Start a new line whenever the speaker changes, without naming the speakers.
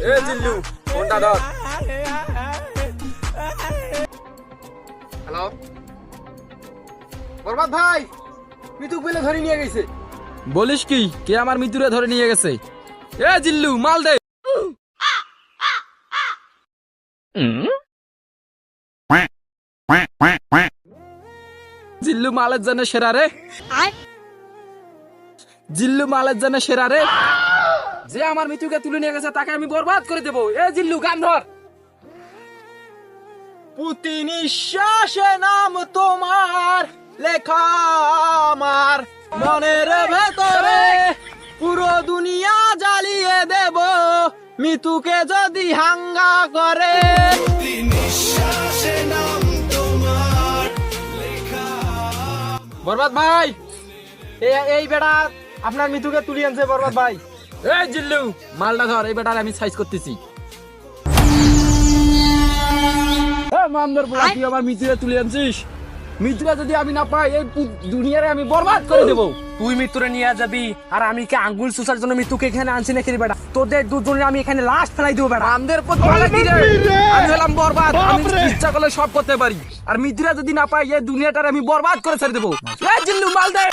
এ জিল্লু ফোনটা ধর। হ্যালো বরবাদ ভাই, মিতুক বলে ধরে নিয়ে গেছে।
বলিস কি, কে আমার মিতুরে ধরে নিয়ে গেছে? এ জিল্লু মাল দে। জিল্লু মালের জন্য সেরা রে, জিল্লু মালের জন্য সেরা রে। যে আমার মিতুকে তুলে নিয়ে গেছে তাকে আমি বরবাদ করে দেবো। এ জিল্লু গান ধর।
প্রতি নিঃশ্বাসে নাম তোমার লেখা আমার মনের ভেতরে, পুরো দুনিয়া জ্বালিয়ে দেব মিতুকে যদি হাঙ্গা করে। বরবাদ ভাই, এই বেড়া আপনার মিতুকে তুলে আনছে বরবাদ ভাই।
এ জিল্লু মালটা ধর, এই বেটার আমি সাইজ করতেছি। মামদার পোলা, তুই আমার মিতুরে তুলে আনছিস। মিতুরা যদি আমি না পাই, এই দুনিয়ারে আমি বরবাদ করে দেবো।
তুই মৃত্যুরে নিয়ে যাবি আর আমি কি আঙ্গুল চুষার জন্য মৃত্যুকে এখানে আনছি নাকি বেটা? তোদের দুজনের আমি এখানে লাশ ফেলাই দেবো বেটা।
আমাদের আমি হলাম বরবাদ, আমি ইচ্ছা করলে সব করতে পারি। আর মিতুরা যদি না পাই, এই দুনিয়াটার আমি বরবাদ করে ছেড়ে দেবো। এ জিল্লু মাল দে।